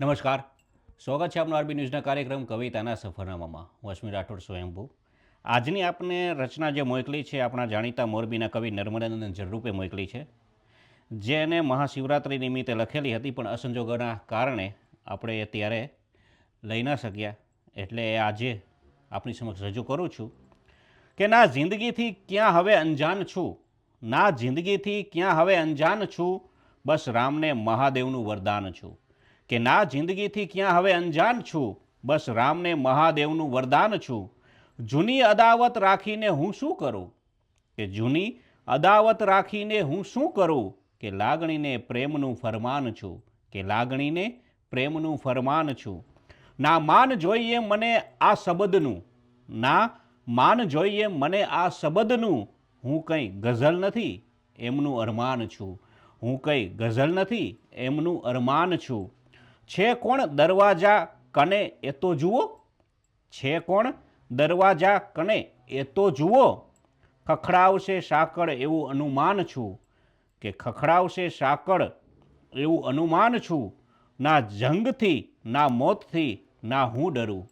નમસ્કાર. સ્વાગત છે આપનું આરબી ન્યૂઝના કાર્યક્રમ કવિતાના સફરનામામાં. હું અશ્વિન રાઠોડ સ્વયંભૂ. આજની આપને રચના જે મોકલી છે આપણા જાણીતા મોરબીના કવિ નર્મદાનંદ ઝરૂપે મોકલી છે, જેને મહાશિવરાત્રિ નિમિત્તે લખેલી હતી, પણ અસંજોગોના કારણે આપણે એ ત્યારે લઈ ન શક્યા, એટલે એ આજે આપણી સમક્ષ રજૂ કરું છું કે ના જિંદગીથી ક્યાં હવે અંજાન છું, ના જિંદગીથી ક્યાં હવે અંજાન છું, બસ રામને મહાદેવનું વરદાન છું. કે ના જિંદગીથી ક્યાં હવે અંજાન છું, બસ રામને મહાદેવનું વરદાન છું. જૂની અદાવત રાખીને હું શું કરું, કે જૂની અદાવત રાખીને હું શું કરું, કે લાગણીને પ્રેમનું ફરમાન છું, કે લાગણીને પ્રેમનું ફરમાન છું. ના માન જોઈએ મને આ શબ્દનું, ના માન જોઈએ મને આ શબ્દનું, હું કંઈ ગઝલ નથી એમનું અરમાન છું, હું કંઈ ગઝલ નથી એમનું અરમાન છું. છે કોણ દરવાજા કને એ તો જુઓ, છે કોણ દરવાજા કને એ તો જુઓ, ખખડાવશે સાંકળ એવું અનુમાન છું, કે ખખડાવશે સાંકળ એવું અનુમાન છું. ના જંગથી ના મોતથી ના હું ડરું,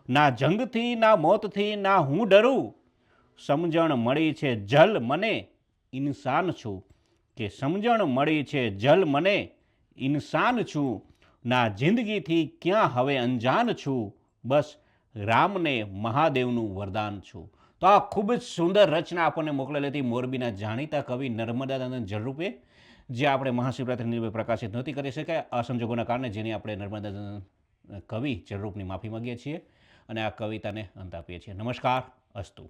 ના જંગથી ના મોતથી ના હું ડરું. સમજણ મળી છે જલ મને ઇન્સાન છું, કે સમજણ મળી છે જલ મને ઇન્સાન છું. ના જિંદગીથી ક્યાં હવે અંજાન છું, બસ રામને મહાદેવનું વરદાન છું. તો આ ખૂબ જ સુંદર રચના આપણને મોકલેલી હતી મોરબીના જાણીતા કવિ નર્મદાનંદ ઝરૂપે, જે આપણે મહાશિવરાત્રિ નિમિત્તે પ્રકાશિત નહોતી કરી શક્યા અસંજોગોના કારણે, જેની આપણે નર્મદાનંદ કવિ ઝરૂપની માફી માગીએ છીએ અને આ કવિતાને અંત આપીએ છીએ. નમસ્કાર, અસ્તુ.